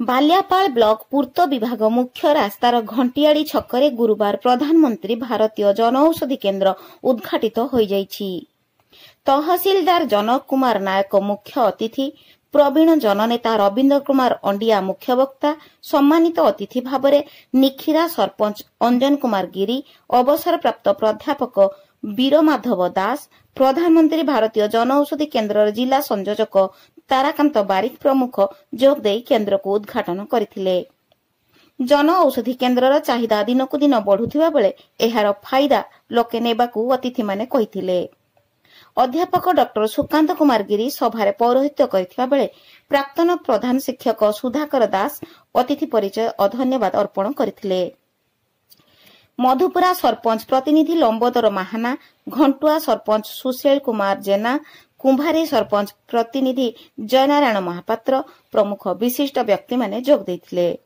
Baliapal block पूर्त विभाग मुख्य रास्तार घंटियाड़ी छकरे गुरुवार प्रधानमंत्री भारतीय जनऔषधि केन्द्र उद्घाटित हो जाइछि। तहसीलदार जनक कुमार नायक मुख्य अतिथि, प्रवीण जननेता रविन्द्र कुमार अंडिया मुख्य वक्ता, सम्मानित अतिथि भाव निखिरा सरपंच अंजन कुमार गिरी, अवसरप्राप्त प्राध्यापक वीरमाधव दास, प्रधानमंत्री भारतीय जनऔषधि केन्द्र जिला संयोजक ताराकांत बारिक प्रमुख जोग देई केन्द्र को उद्घाटन करथिले। जन औषधि केन्द्रर चाहिदा दिनकु दिन बढ़ुथिबा बेले एहार फायदा लोके नेबाकू अतिथि माने कहिथिले। अध्यापक डॉक्टर सुकांत कुमार गिरी सभारे पौरोहित्य करथिबा बेले प्राक्तन प्रधान शिक्षक सुधाकर दास अतिथि परिचय और धन्यवाद अर्पण करथिले। मधुपुरा सरपंच प्रतिनिधि लंबोदर महाना, घंटुआ सरपंच सुशील कुमार जेना, कुंभारी सरपंच प्रतिनिधि जयनारायण महापात्र प्रमुख विशिष्ट व्यक्ति माने जोग देथिले।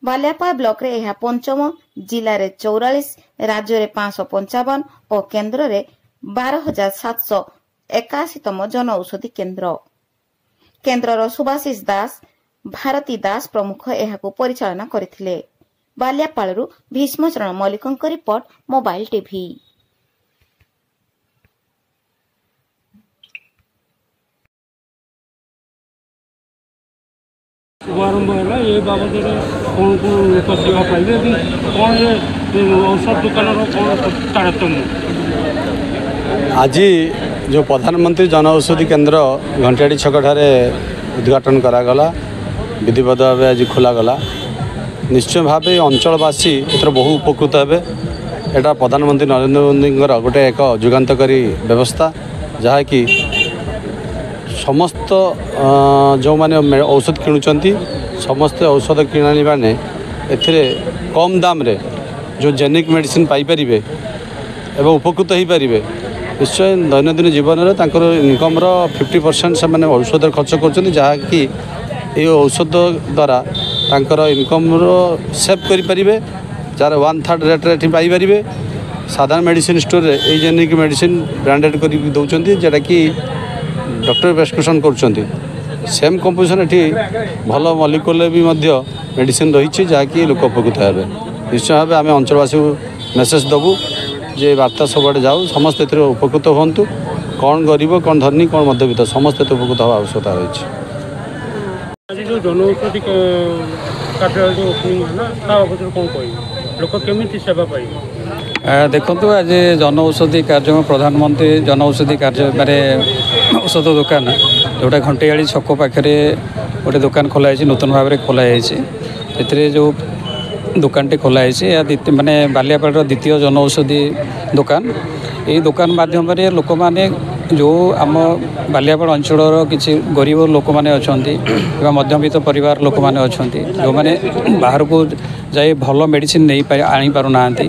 बालियापाल ब्लॉक रे एहा पंचम, जिला रे 44, राज्य रे 555 और केन्द्र रे 12,781तम जन औषधि केन्द्र। केन्द्रर सुभाषिष दास, भारती दास प्रमुख एहाकू परिचालना करथिले। बालियापालरू भीष्मचरण मल्लिकଙ୍କ रिपोर्ट, मोबाइल टीवी। शुभारंभ है ये बाबद कौन कौन लोक सेवा पाइबे कौन ये औषध दुकान तारतम्य। आज जो प्रधानमंत्री जन औषधि केन्द्र घंटियाड़ी छक ठारे उद्घाटन करागला, विधिवत भाव आज खोलागला। निश्चय भाव अंचलवासी एथर बहु उपकृत हे। एटा प्रधानमंत्री नरेंद्र मोदी गोटे एक जुगान्तकारी व्यवस्था जहाँकि समस्त जो माने औषध किणुचंती समस्त औषध किणाणी मैंने एथिरे कम दाम रे जो जेनिक मेडिसिन पाई परिबे एवं उपकृत हो पारे। निश्चय दैनंदिन जीवन में तांकर इनकम रो 50% से माने औषध खर्च करछंती, जहाँकि ये औषध द्वारा तांकर इनकम रो सेव करि परिबे, जार 1/3 रेट रे पाई परिबे। साधारण मेडिसिन स्टोर रे ए जेनिक मेडिसिन ब्रांडेड करि दउचंती, जेटा कि डॉक्टर प्रेस्क्रिप्शन करुँच। सेम कंपोजिशन ये भल मलिकुल भी मेडिसिन रही जहाँकि लोक उपकृत हे। निश्चय भाव आम अंचलवासी मेसेज देवु जे वार्ता सबुआड़े जाऊ, समस्त उपकृत हूँ। कौन गरीब कौन धनी कौन मध्यवित्त समस्त उपकृत हवा आवश्यकता रही। जो जनऔषधि कार्यालय जो ओपनिंग है ना, कौन कह लोक केमी सेवा पाइबे? देखु आज जन औषधि कार्य प्रधानमंत्री जन औषधि कार्य माने औषध दुकान जोटा घंटियाड़ी छक पाखे गोटे दुकान खोलाई नूतन भाव में खोलाई जो दुकान टी खोलाई माने बालियापाल द्वितीय जन औषधि दुकान। ये दुकान माध्यम लोक मैंने जो आम बालियापाल अंचल किसी गरीब लोक मैंने अच्छा मध्यवित्त परिवार लोक मैंने अच्छा जो मैंने बाहर को जाए भल मेडिसिन नहीं आनी पारना कि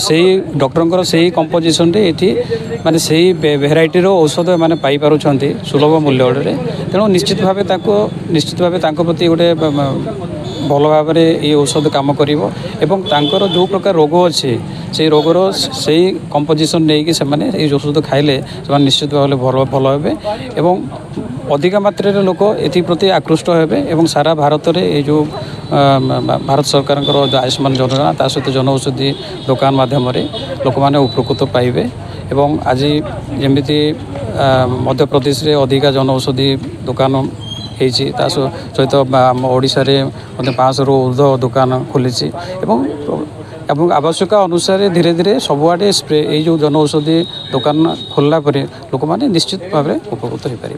सही डॉक्टर से कंपोजिशन ये माने सही भेराइटी औषध मैंने पाई पारुछंती सुलभ मूल्य। तेणु निश्चित भाव प्रति गोटे भल भाव में ये औषध काम कर जो प्रकार रोग अच्छे से रोगर से कंपोजिशन नहीं कि औषध खाइले निश्चित भाव भल हे एवं अधिक मात्रा लोक एप्रति आकृष्ट हे। सारा भारत में ये जो भारत सरकार आयुष्मान योजना ता सहित जन औषधि दुकान माध्यम लोक मैंने उपकृत पाइबे। एवं आज जमीती मध्य प्रदेश रे अधिका जन औषधि दुकान होता सहित आम ओडिशा रे 500 रु ऊर्ध्व दुकान खोली एवं आवश्यक अनुसार धीरे धीरे सबुआडे स्प्रे ये जो जन औषधि दुकान खोलला लोक मैंने निश्चित भाव में उपकृत हो पारे।